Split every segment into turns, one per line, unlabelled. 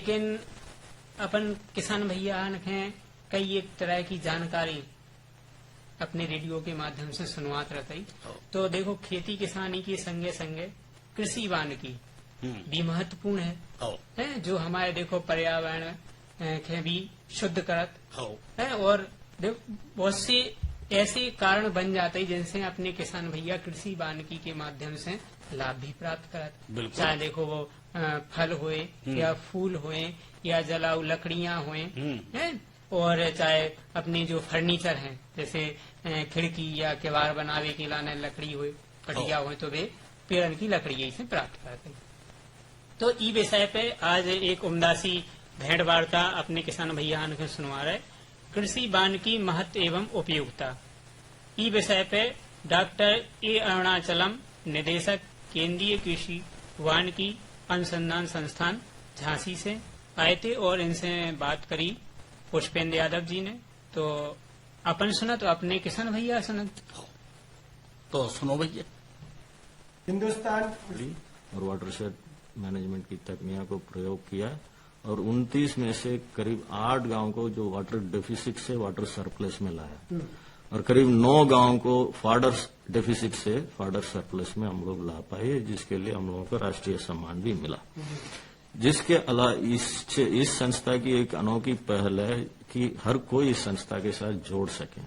लेकिन अपन किसान भैया हैं कई एक तरह की जानकारी अपने रेडियो के माध्यम से सुनवात रहती। तो देखो खेती किसानी के संगे संगे कृषि वानिकी भी महत्वपूर्ण है जो हमारे देखो पर्यावरण के भी शुद्ध करत है। और देखो बहुत से ऐसे कारण बन जाते हैं जिनसे अपने किसान भैया कृषि वानिकी के माध्यम से लाभ भी प्राप्त करत। चाहे देखो वो फल हुए या फूल हुए या जलाऊ लकड़ियां हुए हैं, और चाहे अपने जो फर्नीचर हैं जैसे खिड़की या किवाड़ बनावे के लाने लकड़ी हुए कटिया हुए तो वे पेड़न की लकड़ी से प्राप्त करते हैं। तो ई विषय पे आज एक उम्दासी भेंट वार्ता अपने किसान भैया को सुनवा रहे कृषि वानिकी महत्व एवं उपयोगिता। ई विषय पे डॉक्टर ए अरुणाचलम निदेशक केंद्रीय कृषि वानिकी अनुसंधान संस्थान झांसी से आए थे और इनसे बात करी पुष्पेंद्र यादव जी ने। तो अपन सुना तो अपने किसान भैया सुना
तो सुनो भैया।
हिंदुस्तान
और वाटरशेड मैनेजमेंट की तकनीक को प्रयोग किया और 29 में से करीब 8 गांव को जो वाटर डेफिसिट से वाटर सरप्लस में लाया और करीब 9 गांव को फाडर डेफिसिट से फाडर सरप्लस में हम लोग ला पाए, जिसके लिए हम लोगों को राष्ट्रीय सम्मान भी मिला। जिसके अलावा इस संस्था की एक अनोखी पहल है कि हर कोई इस संस्था के साथ जोड़ सके।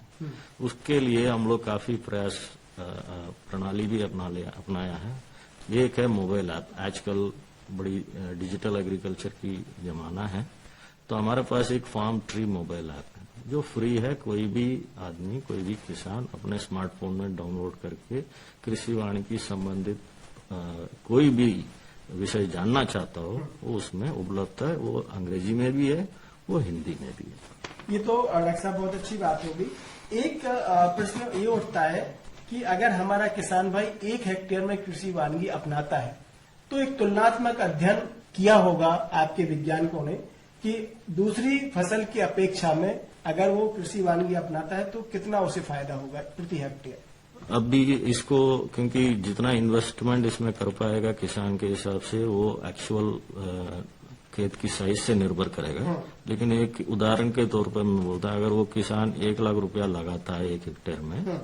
उसके लिए हम लोग काफी प्रयास प्रणाली भी अपनाया है। एक है मोबाइल ऐप। आजकल बड़ी डिजिटल एग्रीकल्चर की जमाना है, तो हमारे पास एक फार्म ट्री मोबाइल ऐप है जो फ्री है। कोई भी आदमी, कोई भी किसान अपने स्मार्टफोन में डाउनलोड करके कृषि वानिकी संबंधित कोई भी विषय जानना चाहता हो वो उसमें उपलब्ध है। वो अंग्रेजी में भी है, वो हिंदी में भी है।
ये तो डॉक्टर साहब बहुत अच्छी बात होगी। एक प्रश्न ये उठता है कि अगर हमारा किसान भाई 1 हेक्टेयर में कृषि वानिकी अपनाता है तो एक तुलनात्मक अध्ययन किया होगा आपके वैज्ञानिकों ने कि दूसरी फसल की अपेक्षा में अगर वो कृषि वानिकी अपनाता है तो कितना उसे फायदा होगा प्रति हेक्टेयर।
अब भी इसको, क्योंकि जितना इन्वेस्टमेंट इसमें कर पाएगा किसान के हिसाब से वो एक्चुअल खेत की साइज से निर्भर करेगा। लेकिन एक उदाहरण के तौर पर मैं बोलता हूं, अगर वो किसान 1 लाख रुपया लगाता है 1 हेक्टेयर में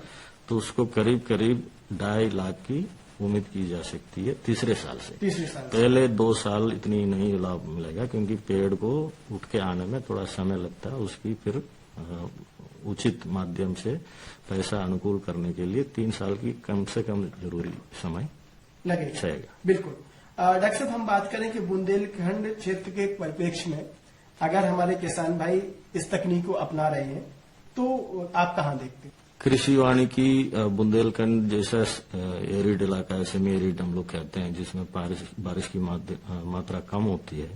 तो उसको करीब 2.5 लाख की उम्मीद की जा सकती है तीसरे साल से। पहले 2 साल इतनी नहीं लाभ मिलेगा क्योंकि पेड़ को उठ के आने में थोड़ा समय लगता है। उसकी फिर उचित माध्यम से पैसा अनुकूल करने के लिए 3 साल की कम से कम जरूरी समय लगेगा।
बिल्कुल। डॉक्टर साहब, हम बात करें कि बुंदेलखंड क्षेत्र के परिप्रेक्ष्य में अगर हमारे किसान भाई इस तकनीक को अपना रहे हैं तो आप कहाँ देखते हैं?
कृषि वानिकी बुंदेलखंड जैसा एरिड इलाका है, सेमी एरिड हम लोग कहते हैं, जिसमें बारिश की मात्रा कम होती है,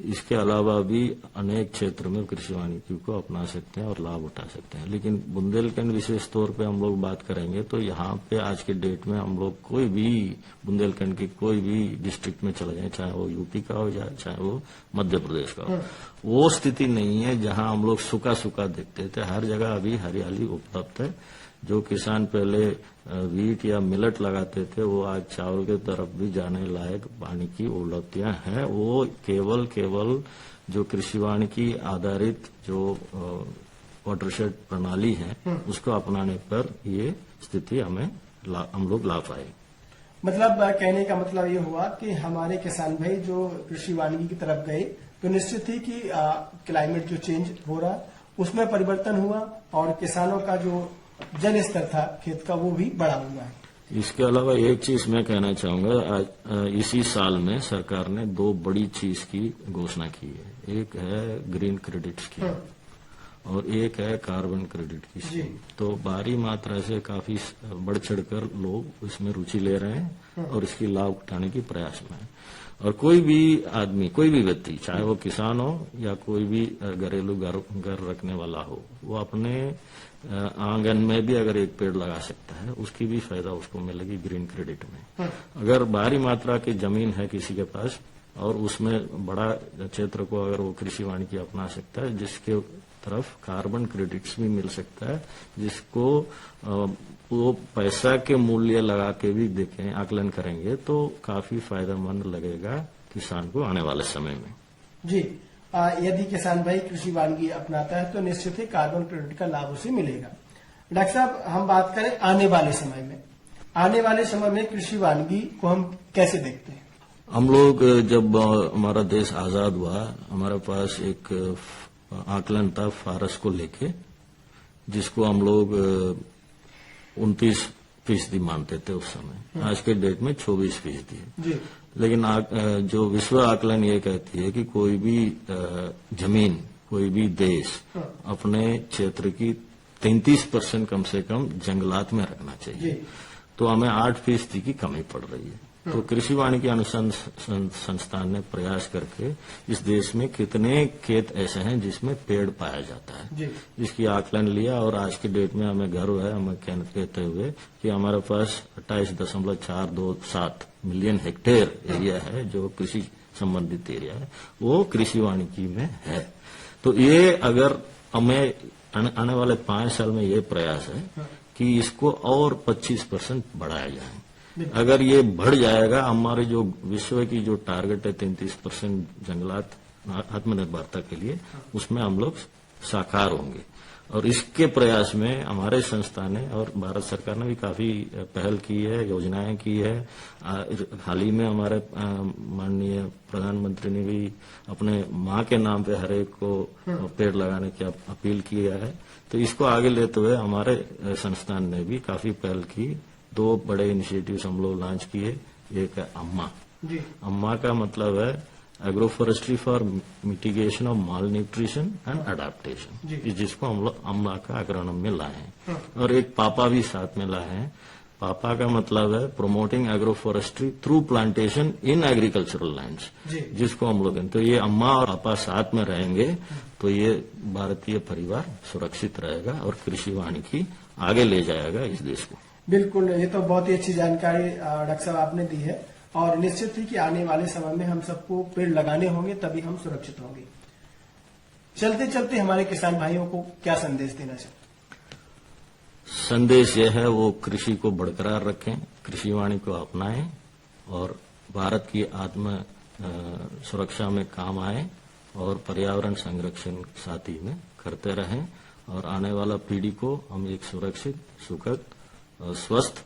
इसके अलावा भी अनेक क्षेत्र में कृषि वानिकी को अपना सकते हैं और लाभ उठा सकते हैं। लेकिन बुंदेलखंड विशेष तौर पे हम लोग बात करेंगे तो यहाँ पे आज के डेट में हम लोग कोई भी बुंदेलखंड की कोई भी डिस्ट्रिक्ट में चले जाए, चाहे वो यूपी का हो या चाहे वो मध्य प्रदेश का हो, वो स्थिति नहीं है जहाँ हम लोग सूखा सूखा देखते थे। हर जगह अभी हरियाली उपलब्ध है। जो किसान पहले वीट या मिलेट लगाते थे वो आज चावल के तरफ भी जाने लायक वानिकी उपलब्धियां हैं। वो केवल जो कृषि वानिकी आधारित जो वाटरशेड प्रणाली है उसको अपनाने पर ये स्थिति हम लोग ला पाए।
मतलब कहने का मतलब ये हुआ कि हमारे किसान भाई जो कृषि वानिकी की तरफ गए तो निश्चित ही कि क्लाइमेट जो चेंज हो रहा उसमें परिवर्तन हुआ और किसानों का जो जल स्तर था खेत का वो भी बढ़ा हुआ है।
इसके अलावा एक चीज मैं कहना चाहूंगा, आज इसी साल में सरकार ने 2 बड़ी चीज की घोषणा की है। एक है ग्रीन क्रेडिट स्कीम और एक है कार्बन क्रेडिट की स्कीम। तो भारी मात्रा से काफी बढ़ चढ़कर लोग इसमें रुचि ले रहे हैं और इसकी लाभ उठाने की प्रयास में है। और कोई भी आदमी, कोई भी व्यक्ति, चाहे वो किसान हो या कोई भी घरेलू घर रखने वाला हो, वो अपने आंगन में भी अगर एक पेड़ लगा सकता है, उसकी भी फायदा उसको मिलेगी ग्रीन क्रेडिट में। अगर भारी मात्रा की जमीन है किसी के पास और उसमें बड़ा क्षेत्र को अगर वो कृषि वानिकी अपना सकता है, जिसके तरफ कार्बन क्रेडिट्स भी मिल सकता है, जिसको वो पैसा के मूल्य लगा के भी देखें, आकलन करेंगे तो काफी फायदेमंद लगेगा किसान को आने वाले समय में।
जी, यदि किसान भाई कृषि वानिकी अपनाता है तो निश्चित ही कार्बन क्रेडिट का लाभ उसे मिलेगा। डॉक्टर साहब, हम बात करें आने वाले समय में कृषि वानिकी को हम कैसे देखते हैं?
हम लोग जब हमारा देश आजाद हुआ, हमारे पास एक आकलन था फारस को लेके, जिसको हम लोग 29% मानते थे उस समय। आज के डेट में 24% है।
जी,
लेकिन जो विश्व आकलन ये कहती है कि कोई भी जमीन, कोई भी देश अपने क्षेत्र की 33% कम से कम जंगलात में रखना चाहिए। तो हमें 8% की कमी पड़ रही है। तो कृषि वानिकी अनुसंधान संस्थान ने प्रयास करके इस देश में कितने खेत ऐसे हैं जिसमें पेड़ पाया जाता है, इसकी आकलन लिया। और आज की डेट में हमें गर्व है, हमें कहते हुए कि हमारे पास 28.427 मिलियन हेक्टेयर एरिया है जो कृषि संबंधित एरिया है, वो कृषि वानिकी में है। तो ये अगर हमें आने वाले 5 साल में ये प्रयास है कि इसको और 25% बढ़ाया जाए। अगर ये बढ़ जाएगा, हमारे जो विश्व की जो टारगेट है 33% जंगलात आत्मनिर्भरता के लिए, उसमें हम लोग साकार होंगे। और इसके प्रयास में हमारे संस्था ने और भारत सरकार ने भी काफी पहल की है, योजनाएं की है। हाल ही में हमारे माननीय प्रधानमंत्री ने भी अपने माँ के नाम पे हर एक को पेड़ लगाने की अपील किया है। तो इसको आगे लेते हुए हमारे संस्थान ने भी काफी पहल की। 2 बड़े इनिशिएटिव्स हम लोग लॉन्च किए। एक है अम्मा। अम्मा का मतलब है agro forestry for mitigation of mall nutrition and adaptation, जिसको हम लोग अम्मा का एक्रोनिम में लाए हैं। और एक पापा भी साथ में लाए हैं। पापा का मतलब है promoting agro forestry through plantation in agricultural lands, जिसको हम लोग, तो ये अम्मा और पापा साथ में रहेंगे तो ये भारतीय परिवार सुरक्षित रहेगा और कृषि वानिकी आगे ले जाएगा इस देश को।
बिल्कुल, ये तो बहुत ही अच्छी जानकारी डॉक्टर साहब आपने दी है। और निश्चित ही कि आने वाले समय में हम सबको पेड़ लगाने होंगे, तभी हम सुरक्षित होंगे। चलते चलते हमारे किसान भाइयों को क्या संदेश देना चाहिए?
संदेश यह है, वो कृषि को बरकरार रखें, कृषि वानिकी को अपनाएं और भारत की आत्म सुरक्षा में काम आए और पर्यावरण संरक्षण साथी में करते रहें। और आने वाला पीढ़ी को हम एक सुरक्षित, सुखद और स्वस्थ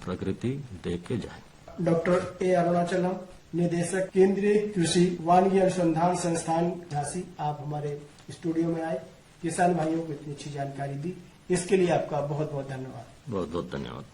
प्रकृति दे के जाए।
डॉक्टर ए अरुणाचलम, निदेशक केंद्रीय कृषि वानिकी अनुसंधान संस्थान झांसी, आप हमारे स्टूडियो में आए, किसान भाइयों को इतनी अच्छी जानकारी दी, इसके लिए आपका बहुत बहुत धन्यवाद।
बहुत बहुत धन्यवाद।